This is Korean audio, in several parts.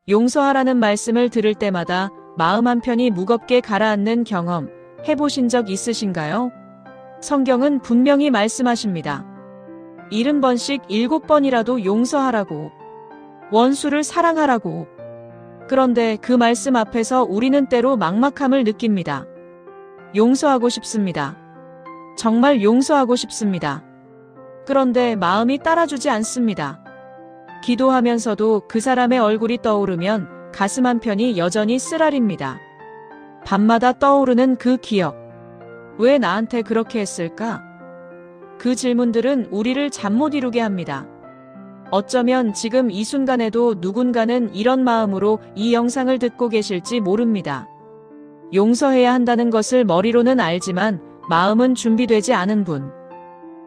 용서하라는 말씀을 들을 때마다 마음 한편이 무겁게 가라앉는 경험 해보신 적 있으신가요? 성경은 분명히 말씀하십니다. 70번씩 7번이라도 용서하라고. 원수를 사랑하라고. 그런데 그 말씀 앞에서 우리는 때로 막막함을 느낍니다. 용서하고 싶습니다. 정말 용서하고 싶습니다. 그런데 마음이 따라주지 않습니다. 기도하면서도 그 사람의 얼굴이 떠오르면 가슴 한편이 여전히 쓰라립니다. 밤마다 떠오르는 그 기억. 왜 나한테 그렇게 했을까? 그 질문들은 우리를 잠 못 이루게 합니다. 어쩌면 지금 이 순간에도 누군가는 이런 마음으로 이 영상을 듣고 계실지 모릅니다. 용서해야 한다는 것을 머리로는 알지만 마음은 준비되지 않은 분.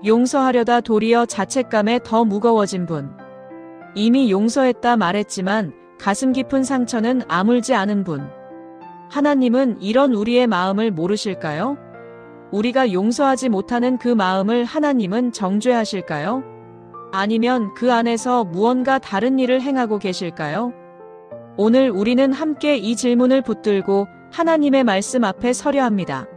용서하려다 도리어 자책감에 더 무거워진 분. 이미 용서했다 말했지만 가슴 깊은 상처는 아물지 않은 분. 하나님은 이런 우리의 마음을 모르실까요? 우리가 용서하지 못하는 그 마음을 하나님은 정죄하실까요? 아니면 그 안에서 무언가 다른 일을 행하고 계실까요? 오늘 우리는 함께 이 질문을 붙들고 하나님의 말씀 앞에 서려 합니다.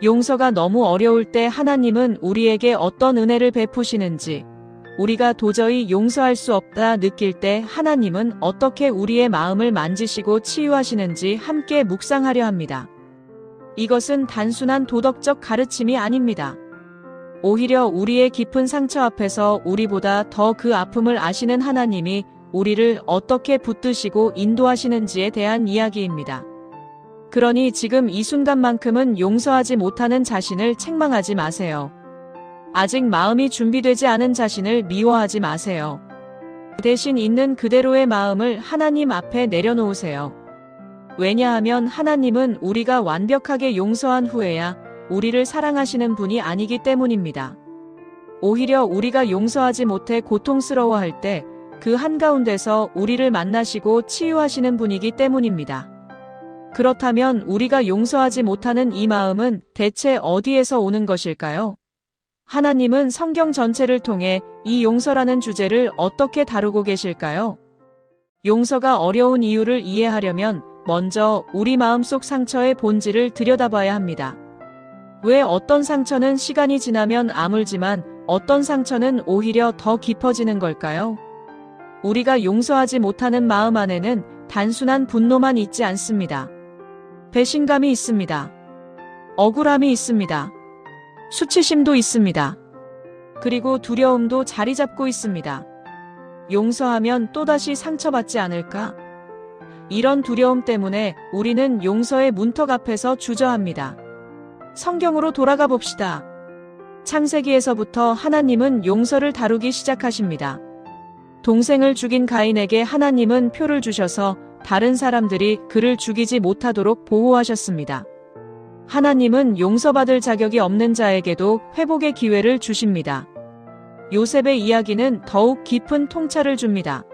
용서가 너무 어려울 때 하나님은 우리에게 어떤 은혜를 베푸시는지, 우리가 도저히 용서할 수 없다 느낄 때 하나님은 어떻게 우리의 마음을 만지시고 치유하시는지 함께 묵상하려 합니다. 이것은 단순한 도덕적 가르침이 아닙니다. 오히려 우리의 깊은 상처 앞에서 우리보다 더 그 아픔을 아시는 하나님이 우리를 어떻게 붙드시고 인도하시는지에 대한 이야기입니다. 그러니 지금 이 순간만큼은 용서하지 못하는 자신을 책망하지 마세요. 아직 마음이 준비되지 않은 자신을 미워하지 마세요. 대신 있는 그대로의 마음을 하나님 앞에 내려놓으세요. 왜냐하면 하나님은 우리가 완벽하게 용서한 후에야 우리를 사랑하시는 분이 아니기 때문입니다. 오히려 우리가 용서하지 못해 고통스러워할 때 그 한가운데서 우리를 만나시고 치유하시는 분이기 때문입니다. 그렇다면 우리가 용서하지 못하는 이 마음은 대체 어디에서 오는 것일까요? 하나님은 성경 전체를 통해 이 용서라는 주제를 어떻게 다루고 계실까요? 용서가 어려운 이유를 이해하려면 먼저 우리 마음속 상처의 본질을 들여다봐야 합니다. 왜 어떤 상처는 시간이 지나면 아물지만 어떤 상처는 오히려 더 깊어지는 걸까요? 우리가 용서하지 못하는 마음 안에는 단순한 분노만 있지 않습니다. 배신감이 있습니다. 억울함이 있습니다. 수치심도 있습니다. 그리고 두려움도 자리 잡고 있습니다. 용서하면 또다시 상처받지 않을까? 이런 두려움 때문에 우리는 용서의 문턱 앞에서 주저합니다. 성경으로 돌아가 봅시다. 창세기에서부터 하나님은 용서를 다루기 시작하십니다. 동생을 죽인 가인에게 하나님은 표를 주셔서 다른 사람들이 그를 죽이지 못하도록 보호하셨습니다. 하나님은 용서받을 자격이 없는 자에게도 회복의 기회를 주십니다. 요셉의 이야기는 더욱 깊은 통찰을 줍니다.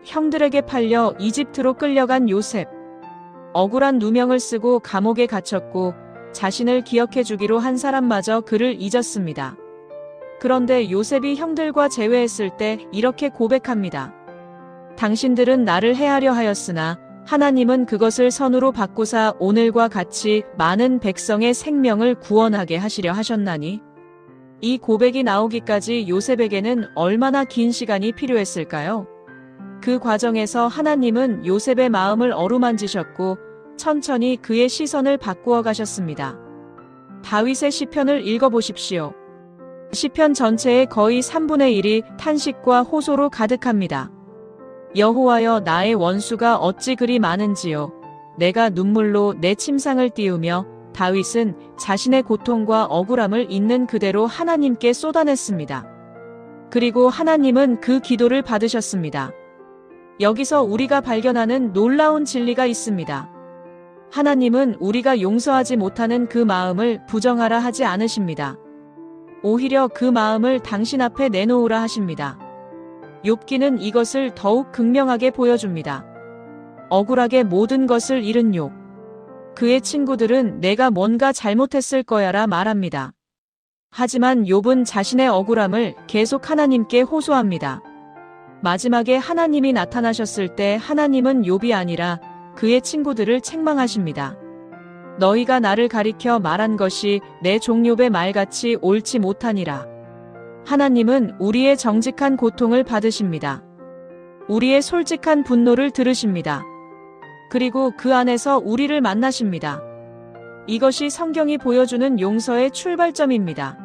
형들에게 팔려 이집트로 끌려간 요셉. 억울한 누명을 쓰고 감옥에 갇혔고 자신을 기억해 주기로 한 사람마저 그를 잊었습니다. 그런데 요셉이 형들과 재회했을 때 이렇게 고백합니다. 당신들은 나를 해하려 하였으나 하나님은 그것을 선으로 바꾸사 오늘과 같이 많은 백성의 생명을 구원하게 하시려 하셨나니. 이 고백이 나오기까지 요셉에게는 얼마나 긴 시간이 필요했을까요? 그 과정에서 하나님은 요셉의 마음을 어루만지셨고 천천히 그의 시선을 바꾸어 가셨습니다. 다윗의 시편을 읽어보십시오. 시편 전체의 거의 3분의 1이 탄식과 호소로 가득합니다. 여호와여 나의 원수가 어찌 그리 많은지요. 내가 눈물로 내 침상을 띄우며 다윗은 자신의 고통과 억울함을 있는 그대로 하나님께 쏟아냈습니다. 그리고 하나님은 그 기도를 받으셨습니다. 여기서 우리가 발견하는 놀라운 진리가 있습니다. 하나님은 우리가 용서하지 못하는 그 마음을 부정하라 하지 않으십니다. 오히려 그 마음을 당신 앞에 내놓으라 하십니다. 욥기는 이것을 더욱 극명하게 보여줍니다. 억울하게 모든 것을 잃은 욥. 그의 친구들은 내가 뭔가 잘못했을 거야라 말합니다. 하지만 욥은 자신의 억울함을 계속 하나님께 호소합니다. 마지막에 하나님이 나타나셨을 때 하나님은 욥이 아니라 그의 친구들을 책망하십니다. 너희가 나를 가리켜 말한 것이 내 종 욥의 말같이 옳지 못하니라. 하나님은 우리의 정직한 고통을 받으십니다. 우리의 솔직한 분노를 들으십니다. 그리고 그 안에서 우리를 만나십니다. 이것이 성경이 보여주는 용서의 출발점입니다.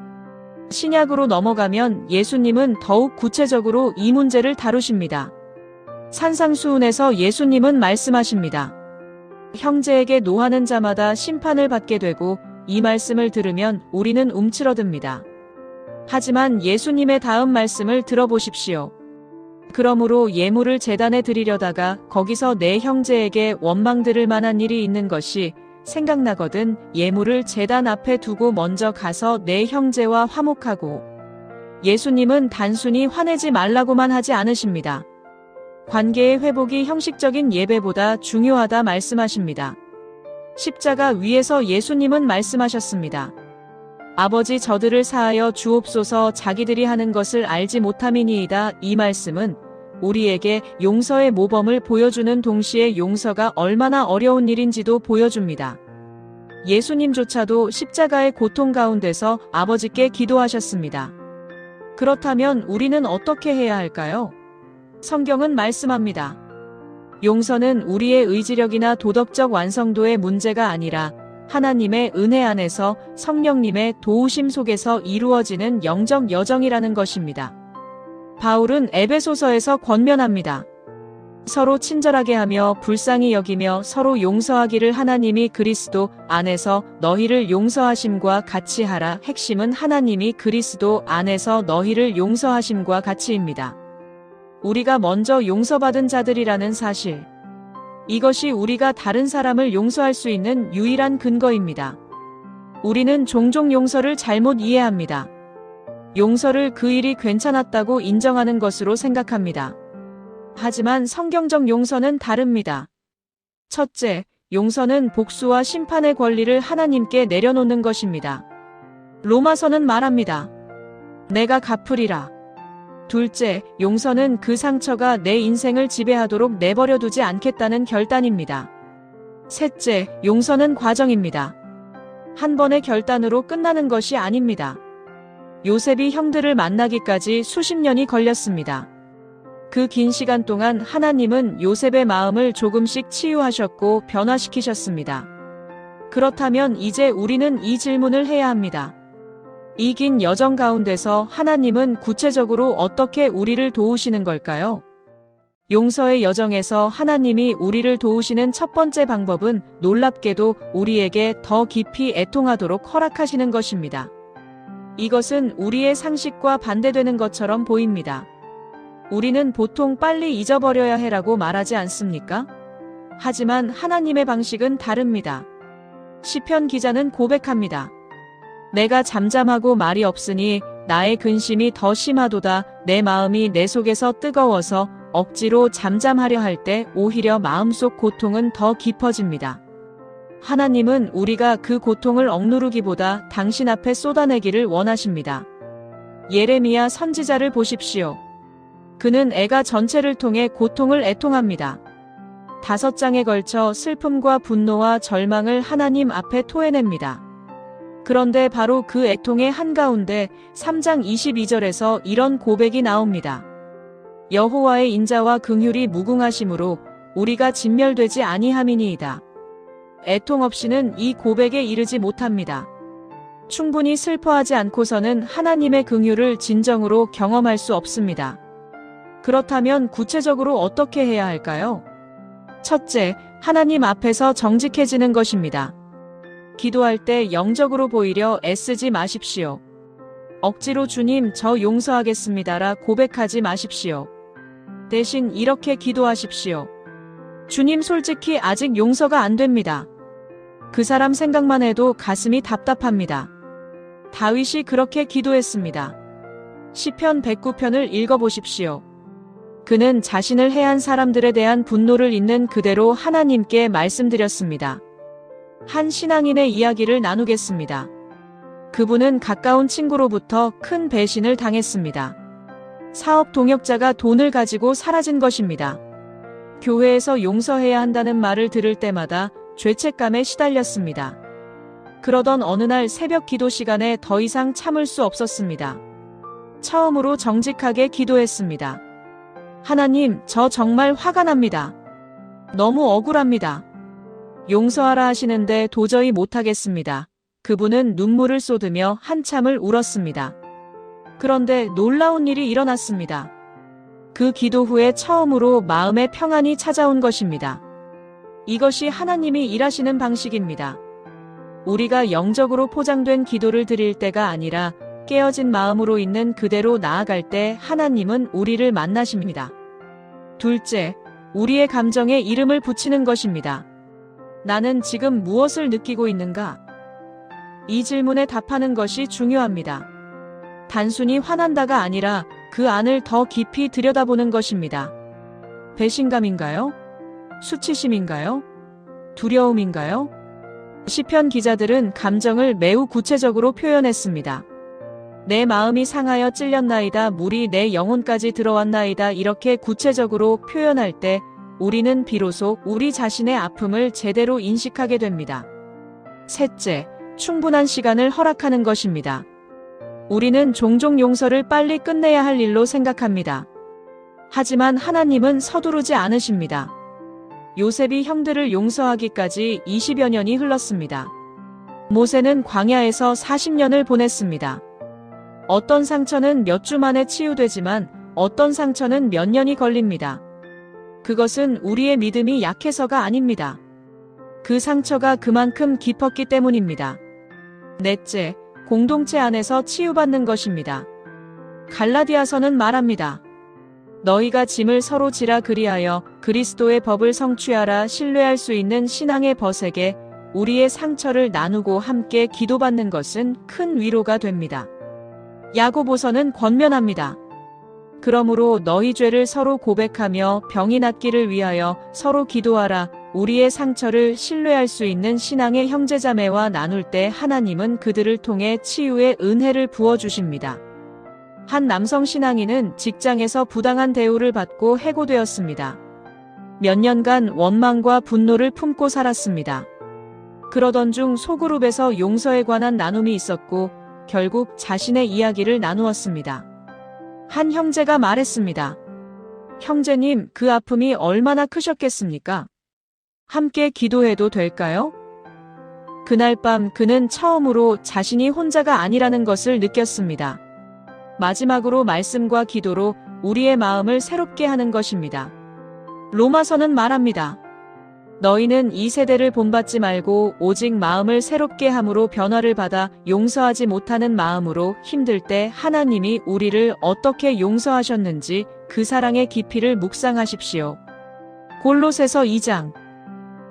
신약으로 넘어가면 예수님은 더욱 구체적으로 이 문제를 다루십니다. 산상수훈에서 예수님은 말씀하십니다. 형제에게 노하는 자마다 심판을 받게 되고 이 말씀을 들으면 우리는 움츠러듭니다. 하지만 예수님의 다음 말씀을 들어보십시오. 그러므로 예물을 제단에 드리려다가 거기서 내 형제에게 원망 들을 만한 일이 있는 것이 생각나거든 예물을 제단 앞에 두고 먼저 가서 내 형제와 화목하고. 예수님은 단순히 화내지 말라고만 하지 않으십니다. 관계의 회복이 형식적인 예배보다 중요하다 말씀하십니다. 십자가 위에서 예수님은 말씀하셨습니다. 아버지 저들을 사하여 주옵소서 자기들이 하는 것을 알지 못함이니이다. 이 말씀은 우리에게 용서의 모범을 보여주는 동시에 용서가 얼마나 어려운 일인지도 보여줍니다. 예수님조차도 십자가의 고통 가운데서 아버지께 기도하셨습니다. 그렇다면 우리는 어떻게 해야 할까요? 성경은 말씀합니다. 용서는 우리의 의지력이나 도덕적 완성도의 문제가 아니라 하나님의 은혜 안에서 성령님의 도우심 속에서 이루어지는 영적 여정이라는 것입니다. 바울은 에베소서에서 권면합니다. 서로 친절하게 하며 불쌍히 여기며 서로 용서하기를 하나님이 그리스도 안에서 너희를 용서하심과 같이 하라. 핵심은 하나님이 그리스도 안에서 너희를 용서하심과 같이입니다. 우리가 먼저 용서받은 자들이라는 사실. 이것이 우리가 다른 사람을 용서할 수 있는 유일한 근거입니다. 우리는 종종 용서를 잘못 이해합니다. 용서를 그 일이 괜찮았다고 인정하는 것으로 생각합니다. 하지만 성경적 용서는 다릅니다. 첫째, 용서는 복수와 심판의 권리를 하나님께 내려놓는 것입니다. 로마서는 말합니다. 내가 갚으리라. 둘째, 용서는 그 상처가 내 인생을 지배하도록 내버려 두지 않겠다는 결단입니다. 셋째, 용서는 과정입니다. 한 번의 결단으로 끝나는 것이 아닙니다. 요셉이 형들을 만나기까지 수십 년이 걸렸습니다. 그 긴 시간 동안 하나님은 요셉의 마음을 조금씩 치유하셨고 변화시키셨습니다. 그렇다면 이제 우리는 이 질문을 해야 합니다. 이 긴 여정 가운데서 하나님은 구체적으로 어떻게 우리를 도우시는 걸까요? 용서의 여정에서 하나님이 우리를 도우시는 첫 번째 방법은 놀랍게도 우리에게 더 깊이 애통하도록 허락하시는 것입니다. 이것은 우리의 상식과 반대되는 것처럼 보입니다. 우리는 보통 빨리 잊어버려야 해라고 말하지 않습니까? 하지만 하나님의 방식은 다릅니다. 시편 기자는 고백합니다. 내가 잠잠하고 말이 없으니 나의 근심이 더 심하도다. 내 마음이 내 속에서 뜨거워서 억지로 잠잠하려 할 때 오히려 마음속 고통은 더 깊어집니다. 하나님은 우리가 그 고통을 억누르기보다 당신 앞에 쏟아내기를 원하십니다. 예레미야 선지자를 보십시오. 그는 애가 전체를 통해 고통을 애통합니다. 5장에 걸쳐 슬픔과 분노와 절망을 하나님 앞에 토해냅니다. 그런데 바로 그 애통의 한가운데 3장 22절에서 이런 고백이 나옵니다. 여호와의 인자와 긍휼이 무궁하심으로 우리가 진멸되지 아니함이니이다. 애통 없이는 이 고백에 이르지 못합니다. 충분히 슬퍼하지 않고서는 하나님의 긍휼을 진정으로 경험할 수 없습니다. 그렇다면 구체적으로 어떻게 해야 할까요? 첫째, 하나님 앞에서 정직해지는 것입니다. 기도할 때 영적으로 보이려 애쓰지 마십시오. 억지로 주님 저 용서하겠습니다라 고백하지 마십시오. 대신 이렇게 기도하십시오. 주님 솔직히 아직 용서가 안 됩니다. 그 사람 생각만 해도 가슴이 답답합니다. 다윗이 그렇게 기도했습니다. 시편 109편을 읽어보십시오. 그는 자신을 해한 사람들에 대한 분노를 있는 그대로 하나님께 말씀드렸습니다. 한 신앙인의 이야기를 나누겠습니다. 그분은 가까운 친구로부터 큰 배신을 당했습니다. 사업 동역자가 돈을 가지고 사라진 것입니다. 교회에서 용서해야 한다는 말을 들을 때마다 죄책감에 시달렸습니다. 그러던 어느 날 새벽 기도 시간에 더 이상 참을 수 없었습니다. 처음으로 정직하게 기도했습니다. 하나님, 저 정말 화가 납니다. 너무 억울합니다. 용서하라 하시는데 도저히 못하겠습니다. 그분은 눈물을 쏟으며 한참을 울었습니다. 그런데 놀라운 일이 일어났습니다. 그 기도 후에 처음으로 마음의 평안이 찾아온 것입니다. 이것이 하나님이 일하시는 방식입니다. 우리가 영적으로 포장된 기도를 드릴 때가 아니라 깨어진 마음으로 있는 그대로 나아갈 때 하나님은 우리를 만나십니다. 둘째, 우리의 감정에 이름을 붙이는 것입니다. 나는 지금 무엇을 느끼고 있는가? 이 질문에 답하는 것이 중요합니다. 단순히 화난다가 아니라 그 안을 더 깊이 들여다보는 것입니다. 배신감인가요? 수치심인가요? 두려움인가요? 시편 기자들은 감정을 매우 구체적으로 표현했습니다. 내 마음이 상하여 찔렸나이다, 물이 내 영혼까지 들어왔나이다. 이렇게 구체적으로 표현할 때 우리는 비로소 우리 자신의 아픔을 제대로 인식하게 됩니다. 셋째, 충분한 시간을 허락하는 것입니다. 우리는 종종 용서를 빨리 끝내야 할 일로 생각합니다. 하지만 하나님은 서두르지 않으십니다. 요셉이 형들을 용서하기까지 20여 년이 흘렀습니다. 모세는 광야에서 40년을 보냈습니다. 어떤 상처는 몇 주 만에 치유되지만 어떤 상처는 몇 년이 걸립니다. 그것은 우리의 믿음이 약해서가 아닙니다. 그 상처가 그만큼 깊었기 때문입니다. 넷째, 공동체 안에서 치유받는 것입니다. 갈라디아서는 말합니다. 너희가 짐을 서로 지라 그리하여 그리스도의 법을 성취하라. 신뢰할 수 있는 신앙의 벗에게 우리의 상처를 나누고 함께 기도받는 것은 큰 위로가 됩니다. 야고보서는 권면합니다. 그러므로 너희 죄를 서로 고백하며 병이 낫기를 위하여 서로 기도하라. 우리의 상처를 신뢰할 수 있는 신앙의 형제자매와 나눌 때 하나님은 그들을 통해 치유의 은혜를 부어주십니다. 한 남성 신앙인은 직장에서 부당한 대우를 받고 해고되었습니다. 몇 년간 원망과 분노를 품고 살았습니다. 그러던 중 소그룹에서 용서에 관한 나눔이 있었고 결국 자신의 이야기를 나누었습니다. 한 형제가 말했습니다. 형제님, 그 아픔이 얼마나 크셨겠습니까? 함께 기도해도 될까요? 그날 밤 그는 처음으로 자신이 혼자가 아니라는 것을 느꼈습니다. 마지막으로 말씀과 기도로 우리의 마음을 새롭게 하는 것입니다. 로마서는 말합니다. 너희는 이 세대를 본받지 말고 오직 마음을 새롭게 함으로 변화를 받아 용서하지 못하는 마음으로 힘들 때 하나님이 우리를 어떻게 용서하셨는지 그 사랑의 깊이를 묵상하십시오. 골로새서 2장.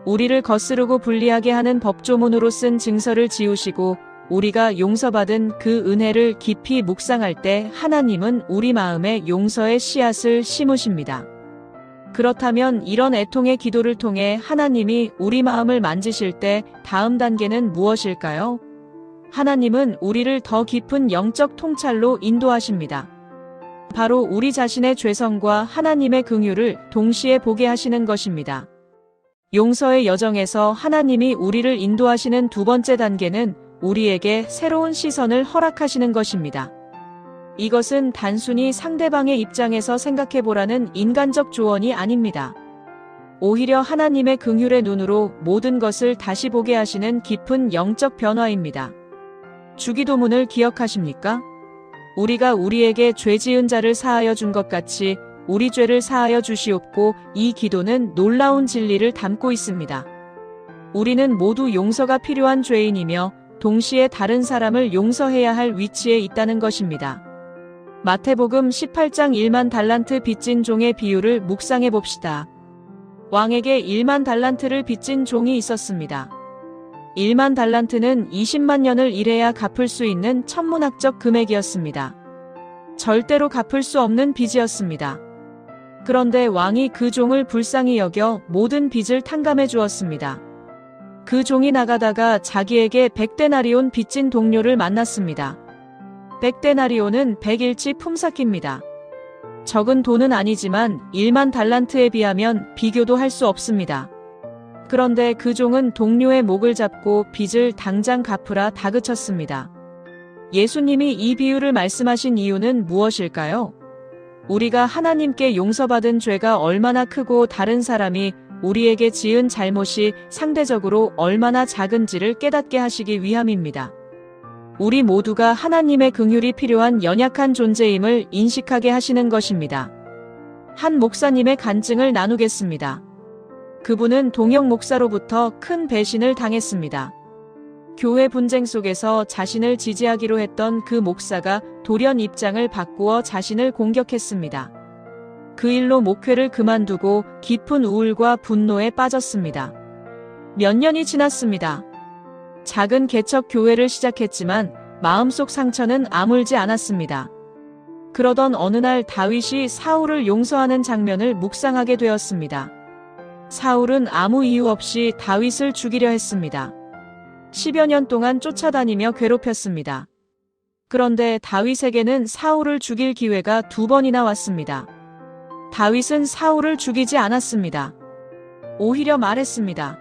우리를 거스르고 불리하게 하는 법조문으로 쓴 증서를 지우시고 우리가 용서받은 그 은혜를 깊이 묵상할 때 하나님은 우리 마음에 용서의 씨앗을 심으십니다. 그렇다면 이런 애통의 기도를 통해 하나님이 우리 마음을 만지실 때 다음 단계는 무엇일까요? 하나님은 우리를 더 깊은 영적 통찰로 인도하십니다. 바로 우리 자신의 죄성과 하나님의 긍휼을 동시에 보게 하시는 것입니다. 용서의 여정에서 하나님이 우리를 인도하시는 두 번째 단계는 우리에게 새로운 시선을 허락하시는 것입니다. 이것은 단순히 상대방의 입장에서 생각해보라는 인간적 조언이 아닙니다. 오히려 하나님의 긍휼의 눈으로 모든 것을 다시 보게 하시는 깊은 영적 변화입니다. 주기도문을 기억하십니까? 우리가 우리에게 죄 지은 자를 사하여 준 것 같이 우리 죄를 사하여 주시옵고, 이 기도는 놀라운 진리를 담고 있습니다. 우리는 모두 용서가 필요한 죄인이며 동시에 다른 사람을 용서해야 할 위치에 있다는 것입니다. 마태복음 18장 1만 달란트 빚진 종의 비유를 묵상해 봅시다. 왕에게 1만 달란트를 빚진 종이 있었습니다. 1만 달란트는 20만 년을 일해야 갚을 수 있는 천문학적 금액이었습니다. 절대로 갚을 수 없는 빚이었습니다. 그런데 왕이 그 종을 불쌍히 여겨 모든 빚을 탕감해 주었습니다. 그 종이 나가다가 자기에게 100데나리온 빚진 동료를 만났습니다. 100데나리온은 100일치 품삯입니다. 적은 돈은 아니지만 1만 달란트에 비하면 비교도 할 수 없습니다. 그런데 그 종은 동료의 목을 잡고 빚을 당장 갚으라 다그쳤습니다. 예수님이 이 비유를 말씀하신 이유는 무엇일까요? 우리가 하나님께 용서받은 죄가 얼마나 크고 다른 사람이 우리에게 지은 잘못이 상대적으로 얼마나 작은지를 깨닫게 하시기 위함입니다. 우리 모두가 하나님의 긍휼이 필요한 연약한 존재임을 인식하게 하시는 것입니다. 한 목사님의 간증을 나누겠습니다. 그분은 동영 목사로부터 큰 배신을 당했습니다. 교회 분쟁 속에서 자신을 지지하기로 했던 그 목사가 돌연 입장을 바꾸어 자신을 공격했습니다. 그 일로 목회를 그만두고 깊은 우울과 분노에 빠졌습니다. 몇 년이 지났습니다. 작은 개척 교회를 시작했지만 마음속 상처는 아물지 않았습니다. 그러던 어느 날 다윗이 사울을 용서하는 장면을 묵상하게 되었습니다. 사울은 아무 이유 없이 다윗을 죽이려 했습니다. 10여 년 동안 쫓아다니며 괴롭혔습니다. 그런데 다윗에게는 사울을 죽일 기회가 2번이나 왔습니다. 다윗은 사울을 죽이지 않았습니다. 오히려 말했습니다.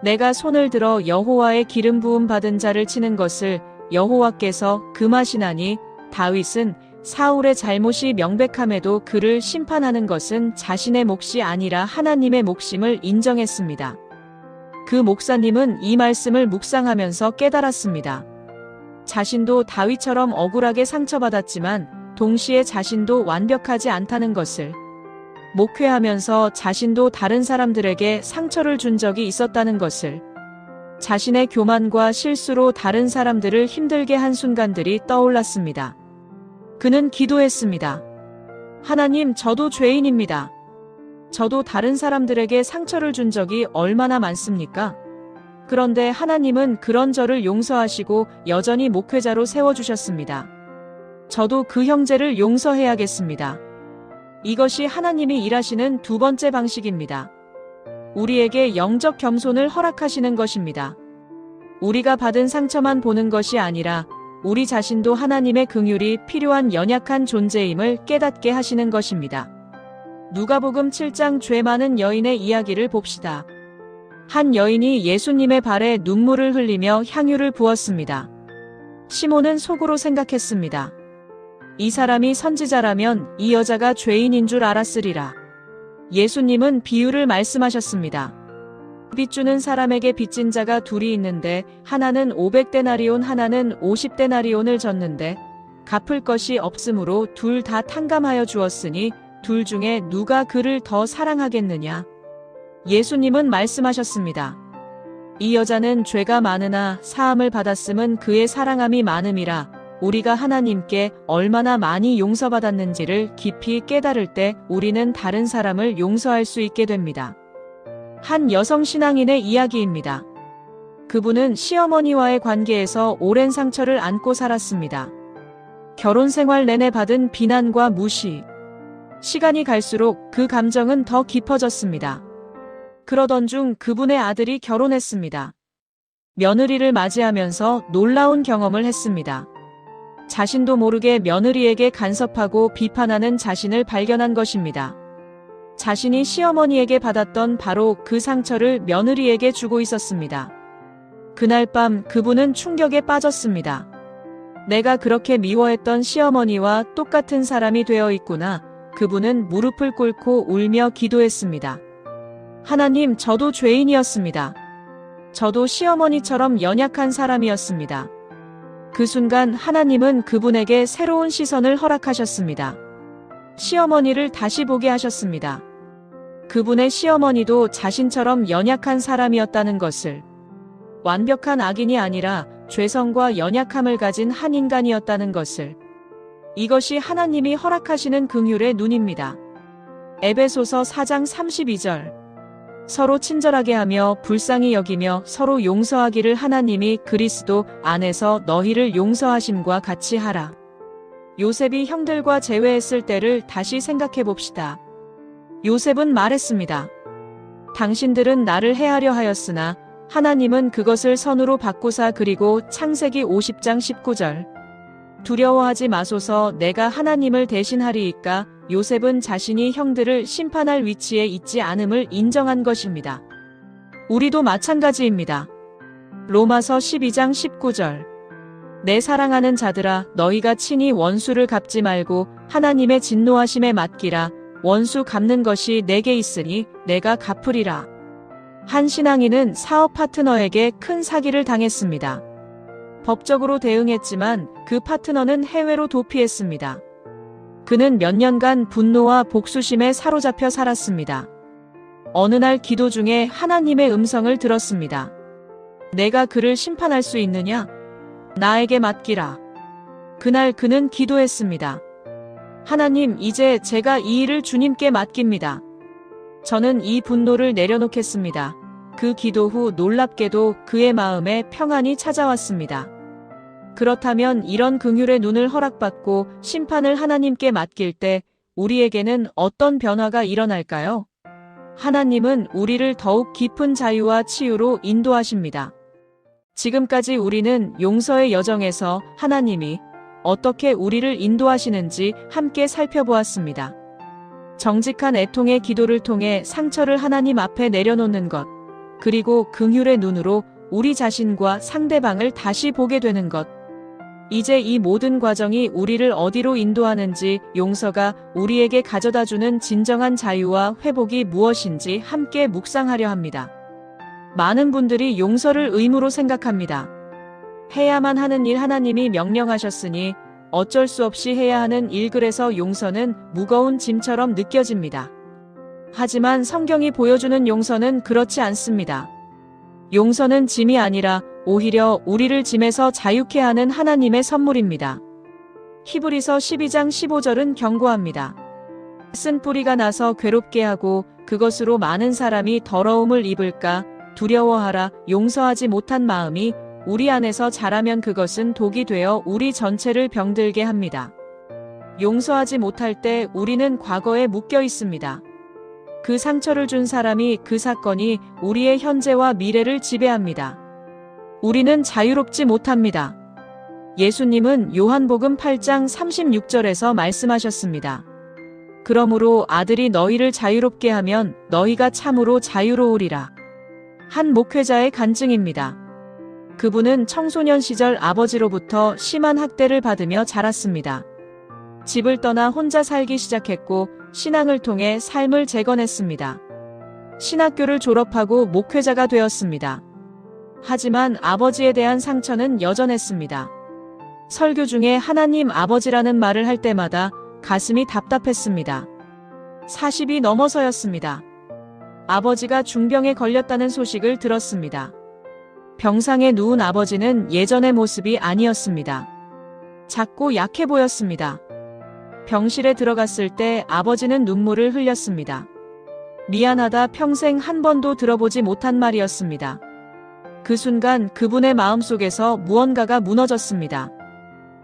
내가 손을 들어 여호와의 기름 부음 받은 자를 치는 것을 여호와께서 금하시나니 다윗은 사울의 잘못이 명백함에도 그를 심판하는 것은 자신의 몫이 아니라 하나님의 몫임을 인정했습니다. 그 목사님은 이 말씀을 묵상하면서 깨달았습니다. 자신도 다윗처럼 억울하게 상처받았지만 동시에 자신도 완벽하지 않다는 것을, 목회하면서 자신도 다른 사람들에게 상처를 준 적이 있었다는 것을, 자신의 교만과 실수로 다른 사람들을 힘들게 한 순간들이 떠올랐습니다. 그는 기도했습니다. 하나님, 저도 죄인입니다. 저도 다른 사람들에게 상처를 준 적이 얼마나 많습니까? 그런데 하나님은 그런 저를 용서하시고 여전히 목회자로 세워주셨습니다. 저도 그 형제를 용서해야겠습니다. 이것이 하나님이 일하시는 2번째 방식입니다. 우리에게 영적 겸손을 허락하시는 것입니다. 우리가 받은 상처만 보는 것이 아니라 우리 자신도 하나님의 긍휼이 필요한 연약한 존재임을 깨닫게 하시는 것입니다. 누가복음 7장 죄 많은 여인의 이야기를 봅시다. 한 여인이 예수님의 발에 눈물을 흘리며 향유를 부었습니다. 시몬은 속으로 생각했습니다. 이 사람이 선지자라면 이 여자가 죄인인 줄 알았으리라. 예수님은 비유를 말씀하셨습니다. 빚 주는 사람에게 빚진 자가 둘이 있는데 하나는 500데나리온 하나는 50데나리온을 졌는데 갚을 것이 없으므로 둘 다 탕감하여 주었으니 둘 중에 누가 그를 더 사랑하겠느냐? 예수님은 말씀하셨습니다. 이 여자는 죄가 많으나 사함을 받았음은 그의 사랑함이 많음이라. 우리가 하나님께 얼마나 많이 용서받았는지를 깊이 깨달을 때 우리는 다른 사람을 용서할 수 있게 됩니다. 한 여성 신앙인의 이야기입니다. 그분은 시어머니와의 관계에서 오랜 상처를 안고 살았습니다. 결혼 생활 내내 받은 비난과 무시. 시간이 갈수록 그 감정은 더 깊어졌습니다. 그러던 중 그분의 아들이 결혼했습니다. 며느리를 맞이하면서 놀라운 경험을 했습니다. 자신도 모르게 며느리에게 간섭하고 비판하는 자신을 발견한 것입니다. 자신이 시어머니에게 받았던 바로 그 상처를 며느리에게 주고 있었습니다. 그날 밤 그분은 충격에 빠졌습니다. 내가 그렇게 미워했던 시어머니와 똑같은 사람이 되어 있구나. 그분은 무릎을 꿇고 울며 기도했습니다. 하나님, 저도 죄인이었습니다. 저도 시어머니처럼 연약한 사람이었습니다. 그 순간 하나님은 그분에게 새로운 시선을 허락하셨습니다. 시어머니를 다시 보게 하셨습니다. 그분의 시어머니도 자신처럼 연약한 사람이었다는 것을, 완벽한 악인이 아니라 죄성과 연약함을 가진 한 인간이었다는 것을, 이것이 하나님이 허락하시는 긍휼의 눈입니다. 에베소서 4장 32절. 서로 친절하게 하며 불쌍히 여기며 서로 용서하기를 하나님이 그리스도 안에서 너희를 용서하심과 같이 하라. 요셉이 형들과 재회했을 때를 다시 생각해 봅시다. 요셉은 말했습니다. 당신들은 나를 해하려 하였으나 하나님은 그것을 선으로 바꾸사. 그리고 창세기 50장 19절. 두려워하지 마소서, 내가 하나님을 대신하리이까. 요셉은 자신이 형들을 심판할 위치에 있지 않음을 인정한 것입니다. 우리도 마찬가지입니다. 로마서 12장 19절. 내 사랑하는 자들아, 너희가 친히 원수를 갚지 말고 하나님의 진노하심에 맡기라. 원수 갚는 것이 내게 있으니 내가 갚으리라. 한 신앙인은 사업 파트너에게 큰 사기를 당했습니다. 법적으로 대응했지만 그 파트너는 해외로 도피했습니다. 그는 몇 년간 분노와 복수심에 사로잡혀 살았습니다. 어느 날 기도 중에 하나님의 음성을 들었습니다. 내가 그를 심판할 수 있느냐? 나에게 맡기라. 그날 그는 기도했습니다. 하나님, 이제 제가 이 일을 주님께 맡깁니다. 저는 이 분노를 내려놓겠습니다. 그 기도 후 놀랍게도 그의 마음에 평안이 찾아왔습니다. 그렇다면 이런 긍휼의 눈을 허락받고 심판을 하나님께 맡길 때 우리에게는 어떤 변화가 일어날까요? 하나님은 우리를 더욱 깊은 자유와 치유로 인도하십니다. 지금까지 우리는 용서의 여정에서 하나님이 어떻게 우리를 인도하시는지 함께 살펴보았습니다. 정직한 애통의 기도를 통해 상처를 하나님 앞에 내려놓는 것, 그리고 긍휼의 눈으로 우리 자신과 상대방을 다시 보게 되는 것. 이제 이 모든 과정이 우리를 어디로 인도하는지, 용서가 우리에게 가져다주는 진정한 자유와 회복이 무엇인지 함께 묵상하려 합니다. 많은 분들이 용서를 의무로 생각합니다. 해야만 하는 일, 하나님이 명령하셨으니 어쩔 수 없이 해야 하는 일, 그래서 용서는 무거운 짐처럼 느껴집니다. 하지만 성경이 보여주는 용서는 그렇지 않습니다. 용서는 짐이 아니라 오히려 우리를 짐에서 자유케 하는 하나님의 선물입니다. 히브리서 12장 15절은 경고합니다. 쓴 뿌리가 나서 괴롭게 하고 그것으로 많은 사람이 더러움을 입을까 두려워하라. 용서하지 못한 마음이 우리 안에서 자라면 그것은 독이 되어 우리 전체를 병들게 합니다. 용서하지 못할 때 우리는 과거에 묶여 있습니다. 그 상처를 준 사람이, 그 사건이 우리의 현재와 미래를 지배합니다. 우리는 자유롭지 못합니다. 예수님은 요한복음 8장 36절에서 말씀하셨습니다. 그러므로 아들이 너희를 자유롭게 하면 너희가 참으로 자유로우리라. 한 목회자의 간증입니다. 그분은 청소년 시절 아버지로부터 심한 학대를 받으며 자랐습니다. 집을 떠나 혼자 살기 시작했고 신앙을 통해 삶을 재건했습니다. 신학교를 졸업하고 목회자가 되었습니다. 하지만 아버지에 대한 상처는 여전했습니다. 설교 중에 하나님 아버지라는 말을 할 때마다 가슴이 답답했습니다. 40이 넘어서였습니다. 아버지가 중병에 걸렸다는 소식을 들었습니다. 병상에 누운 아버지는 예전의 모습이 아니었습니다. 작고 약해 보였습니다. 병실에 들어갔을 때 아버지는 눈물을 흘렸습니다. 미안하다, 평생 한 번도 들어보지 못한 말이었습니다. 그 순간 그분의 마음속에서 무언가가 무너졌습니다.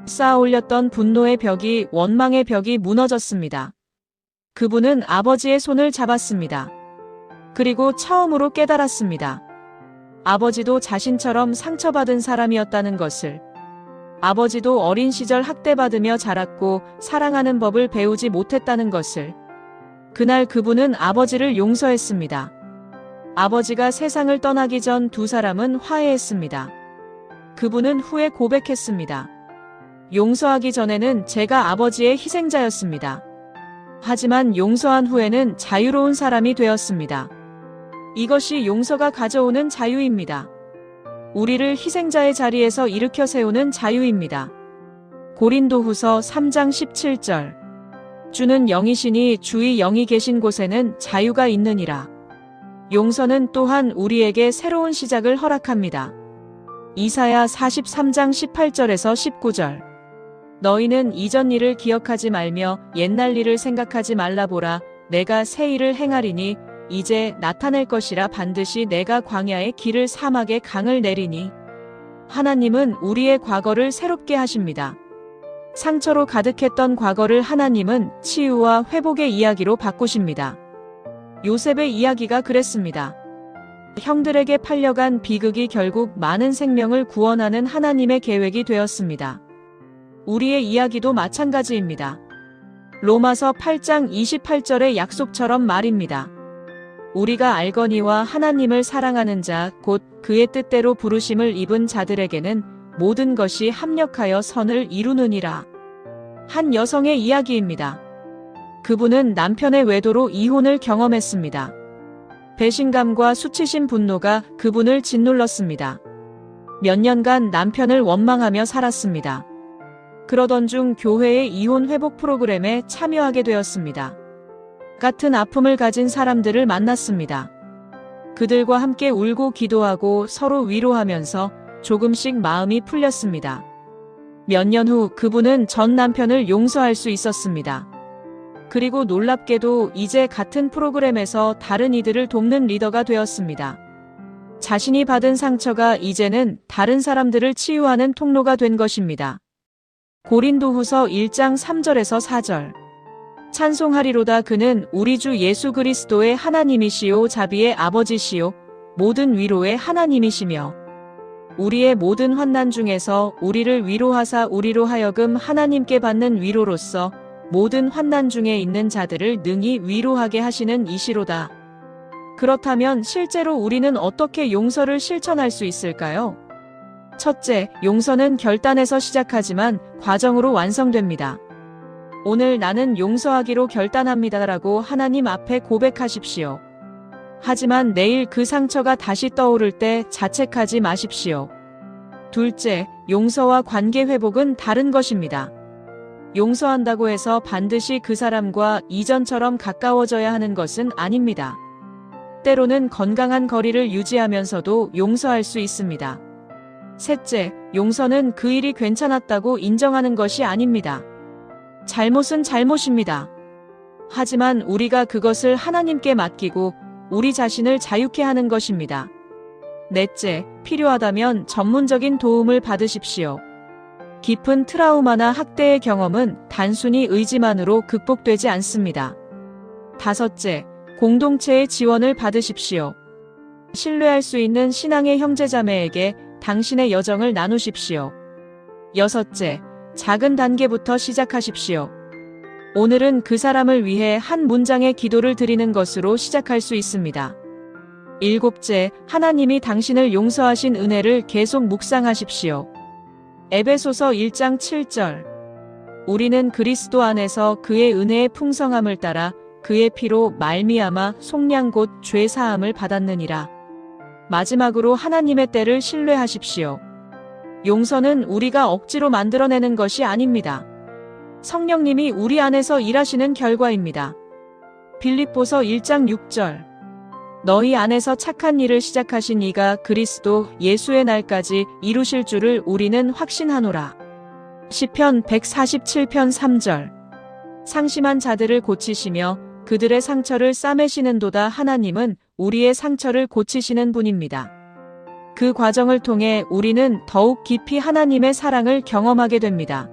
쌓아 올렸던 분노의 벽이, 원망의 벽이 무너졌습니다. 그분은 아버지의 손을 잡았습니다. 그리고 처음으로 깨달았습니다. 아버지도 자신처럼 상처받은 사람이었다는 것을. 아버지도 어린 시절 학대받으며 자랐고 사랑하는 법을 배우지 못했다는 것을. 그날 그분은 아버지를 용서했습니다. 아버지가 세상을 떠나기 전 두 사람은 화해했습니다. 그분은 후에 고백했습니다. 용서하기 전에는 제가 아버지의 희생자였습니다. 하지만 용서한 후에는 자유로운 사람이 되었습니다. 이것이 용서가 가져오는 자유입니다. 우리를 희생자의 자리에서 일으켜 세우는 자유입니다. 고린도후서 3장 17절. 주는 영이시니 주의 영이 계신 곳에는 자유가 있느니라. 용서는 또한 우리에게 새로운 시작을 허락합니다. 이사야 43장 18절에서 19절. 너희는 이전 일을 기억하지 말며 옛날 일을 생각하지 말라. 보라, 내가 새 일을 행하리니 이제 나타낼 것이라. 반드시 내가 광야의 길을 사막의 강을 내리니. 하나님은 우리의 과거를 새롭게 하십니다. 상처로 가득했던 과거를 하나님은 치유와 회복의 이야기로 바꾸십니다. 요셉의 이야기가 그랬습니다. 형들에게 팔려간 비극이 결국 많은 생명을 구원하는 하나님의 계획이 되었습니다. 우리의 이야기도 마찬가지입니다. 로마서 8장 28절의 약속처럼 말입니다. 우리가 알거니와 하나님을 사랑하는 자, 곧 그의 뜻대로 부르심을 입은 자들에게는 모든 것이 합력하여 선을 이루느니라. 한 여성의 이야기입니다. 그분은 남편의 외도로 이혼을 경험했습니다. 배신감과 수치심 분노가 그분을 짓눌렀습니다. 몇 년간 남편을 원망하며 살았습니다. 그러던 중 교회의 이혼 회복 프로그램에 참여하게 되었습니다. 같은 아픔을 가진 사람들을 만났습니다. 그들과 함께 울고 기도하고 서로 위로하면서 조금씩 마음이 풀렸습니다. 몇 년 후 그분은 전 남편을 용서할 수 있었습니다. 그리고 놀랍게도 이제 같은 프로그램에서 다른 이들을 돕는 리더가 되었습니다. 자신이 받은 상처가 이제는 다른 사람들을 치유하는 통로가 된 것입니다. 고린도후서 1장 3절에서 4절. 찬송하리로다. 그는 우리 주 예수 그리스도의 하나님이시요 자비의 아버지시요 모든 위로의 하나님이시며 우리의 모든 환난 중에서 우리를 위로하사 우리로 하여금 하나님께 받는 위로로서 모든 환난 중에 있는 자들을 능히 위로하게 하시는 이시로다. 그렇다면 실제로 우리는 어떻게 용서를 실천할 수 있을까요? 첫째, 용서는 결단에서 시작하지만 과정으로 완성됩니다. 오늘 나는 용서하기로 결단합니다라고 하나님 앞에 고백하십시오. 하지만 내일 그 상처가 다시 떠오를 때 자책하지 마십시오. 둘째, 용서와 관계 회복은 다른 것입니다. 용서한다고 해서 반드시 그 사람과 이전처럼 가까워져야 하는 것은 아닙니다. 때로는 건강한 거리를 유지하면서도 용서할 수 있습니다. 셋째, 용서는 그 일이 괜찮았다고 인정하는 것이 아닙니다. 잘못은 잘못입니다. 하지만 우리가 그것을 하나님께 맡기고 우리 자신을 자유케 하는 것입니다. 넷째, 필요하다면 전문적인 도움을 받으십시오. 깊은 트라우마나 학대의 경험은 단순히 의지만으로 극복되지 않습니다. 다섯째, 공동체의 지원을 받으십시오. 신뢰할 수 있는 신앙의 형제자매에게 당신의 여정을 나누십시오. 여섯째, 작은 단계부터 시작하십시오. 오늘은 그 사람을 위해 한 문장의 기도를 드리는 것으로 시작할 수 있습니다. 일곱째, 하나님이 당신을 용서하신 은혜를 계속 묵상하십시오. 에베소서 1장 7절. 우리는 그리스도 안에서 그의 은혜의 풍성함을 따라 그의 피로 말미암아 속량 곧 죄 사함을 받았느니라. 마지막으로 하나님의 때를 신뢰하십시오. 용서는 우리가 억지로 만들어내는 것이 아닙니다. 성령님이 우리 안에서 일하시는 결과입니다. 빌립보서 1장 6절. 너희 안에서 착한 일을 시작하신 이가 그리스도 예수의 날까지 이루실 줄을 우리는 확신하노라. 시편 147편 3절. 상심한 자들을 고치시며 그들의 상처를 싸매시는도다. 하나님은 우리의 상처를 고치시는 분입니다. 그 과정을 통해 우리는 더욱 깊이 하나님의 사랑을 경험하게 됩니다.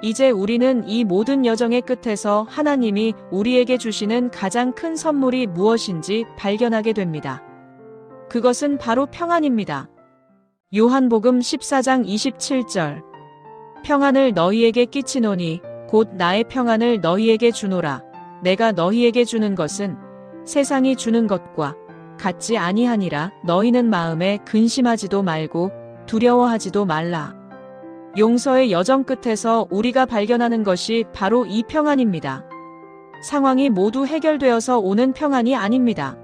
이제 우리는 이 모든 여정의 끝에서 하나님이 우리에게 주시는 가장 큰 선물이 무엇인지 발견하게 됩니다. 그것은 바로 평안입니다. 요한복음 14장 27절. 평안을 너희에게 끼치노니 곧 나의 평안을 너희에게 주노라. 내가 너희에게 주는 것은 세상이 주는 것과 같지 아니하니라. 너희는 마음에 근심하지도 말고 두려워하지도 말라. 용서의 여정 끝에서 우리가 발견하는 것이 바로 이 평안입니다. 상황이 모두 해결되어서 오는 평안이 아닙니다.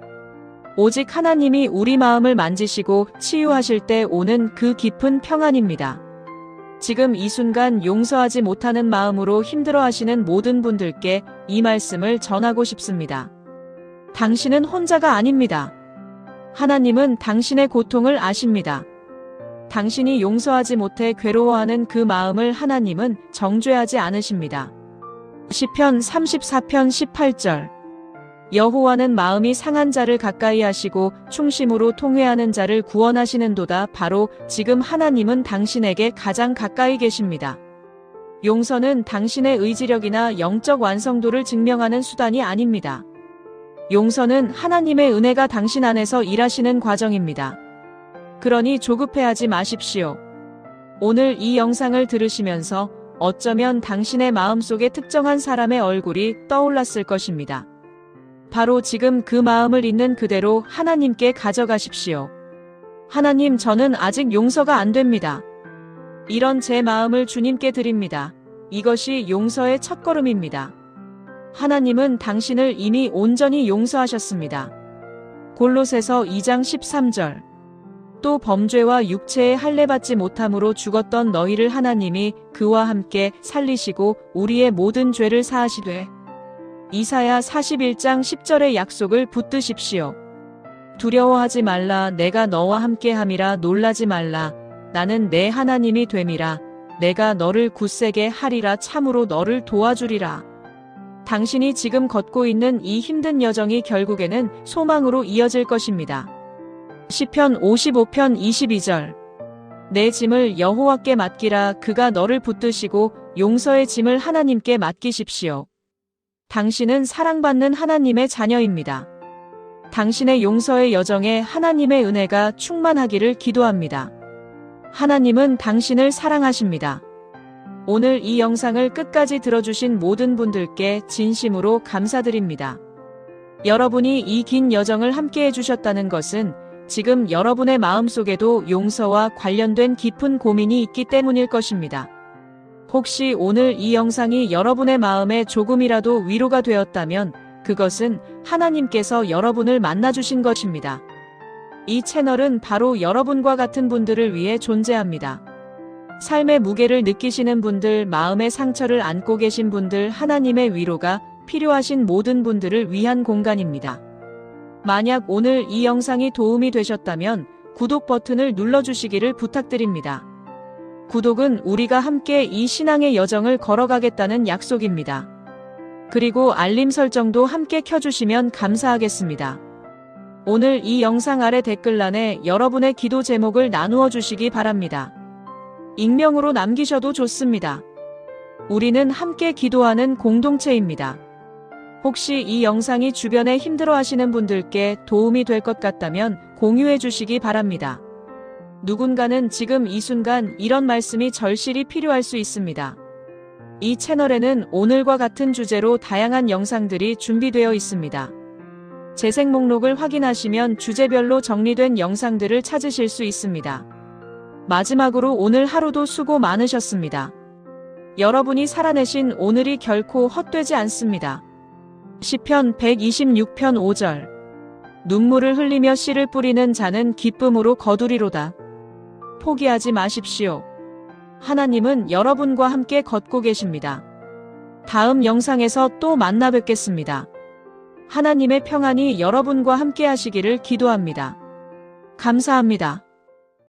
오직 하나님이 우리 마음을 만지시고 치유하실 때 오는 그 깊은 평안입니다. 지금 이 순간 용서하지 못하는 마음으로 힘들어하시는 모든 분들께 이 말씀을 전하고 싶습니다. 당신은 혼자가 아닙니다. 하나님은 당신의 고통을 아십니다. 당신이 용서하지 못해 괴로워하는 그 마음을 하나님은 정죄하지 않으십니다. 시편 34편 18절. 여호와는 마음이 상한 자를 가까이 하시고 충심으로 통회하는 자를 구원하시는도다. 바로 지금 하나님은 당신에게 가장 가까이 계십니다. 용서는 당신의 의지력이나 영적 완성도를 증명하는 수단이 아닙니다. 용서는 하나님의 은혜가 당신 안에서 일하시는 과정입니다. 그러니 조급해하지 마십시오. 오늘 이 영상을 들으시면서 어쩌면 당신의 마음속에 특정한 사람의 얼굴이 떠올랐을 것입니다. 바로 지금 그 마음을 있는 그대로 하나님께 가져가십시오. 하나님, 저는 아직 용서가 안 됩니다. 이런 제 마음을 주님께 드립니다. 이것이 용서의 첫걸음입니다. 하나님은 당신을 이미 온전히 용서하셨습니다. 골로새서 2장 13절. 또 범죄와 육체의 할례받지 못함으로 죽었던 너희를 하나님이 그와 함께 살리시고 우리의 모든 죄를 사하시되. 이사야 41장 10절의 약속을 붙드십시오. 두려워하지 말라, 내가 너와 함께함이라. 놀라지 말라, 나는 내 하나님이 됨이라. 내가 너를 굳세게 하리라. 참으로 너를 도와주리라. 당신이 지금 걷고 있는 이 힘든 여정이 결국에는 소망으로 이어질 것입니다. 시편 55편 22절. 내 짐을 여호와께 맡기라. 그가 너를 붙드시고 용서의 짐을 하나님께 맡기십시오. 당신은 사랑받는 하나님의 자녀입니다. 당신의 용서의 여정에 하나님의 은혜가 충만하기를 기도합니다. 하나님은 당신을 사랑하십니다. 오늘 이 영상을 끝까지 들어주신 모든 분들께 진심으로 감사드립니다. 여러분이 이 긴 여정을 함께 해주셨다는 것은 지금 여러분의 마음속에도 용서와 관련된 깊은 고민이 있기 때문일 것입니다. 혹시 오늘 이 영상이 여러분의 마음에 조금이라도 위로가 되었다면 그것은 하나님께서 여러분을 만나주신 것입니다. 이 채널은 바로 여러분과 같은 분들을 위해 존재합니다. 삶의 무게를 느끼시는 분들, 마음의 상처를 안고 계신 분들, 하나님의 위로가 필요하신 모든 분들을 위한 공간입니다. 만약 오늘 이 영상이 도움이 되셨다면 구독 버튼을 눌러주시기를 부탁드립니다. 구독은 우리가 함께 이 신앙의 여정을 걸어가겠다는 약속입니다. 그리고 알림 설정도 함께 켜주시면 감사하겠습니다. 오늘 이 영상 아래 댓글란에 여러분의 기도 제목을 나누어 주시기 바랍니다. 익명으로 남기셔도 좋습니다. 우리는 함께 기도하는 공동체입니다. 혹시 이 영상이 주변에 힘들어하시는 분들께 도움이 될 것 같다면 공유해 주시기 바랍니다. 누군가는 지금 이 순간 이런 말씀이 절실히 필요할 수 있습니다. 이 채널에는 오늘과 같은 주제로 다양한 영상들이 준비되어 있습니다. 재생 목록을 확인하시면 주제별로 정리된 영상들을 찾으실 수 있습니다. 마지막으로 오늘 하루도 수고 많으셨습니다. 여러분이 살아내신 오늘이 결코 헛되지 않습니다. 시편 126편 5절. 눈물을 흘리며 씨를 뿌리는 자는 기쁨으로 거두리로다. 포기하지 마십시오. 하나님은 여러분과 함께 걷고 계십니다. 다음 영상에서 또 만나 뵙겠습니다. 하나님의 평안이 여러분과 함께 하시기를 기도합니다. 감사합니다.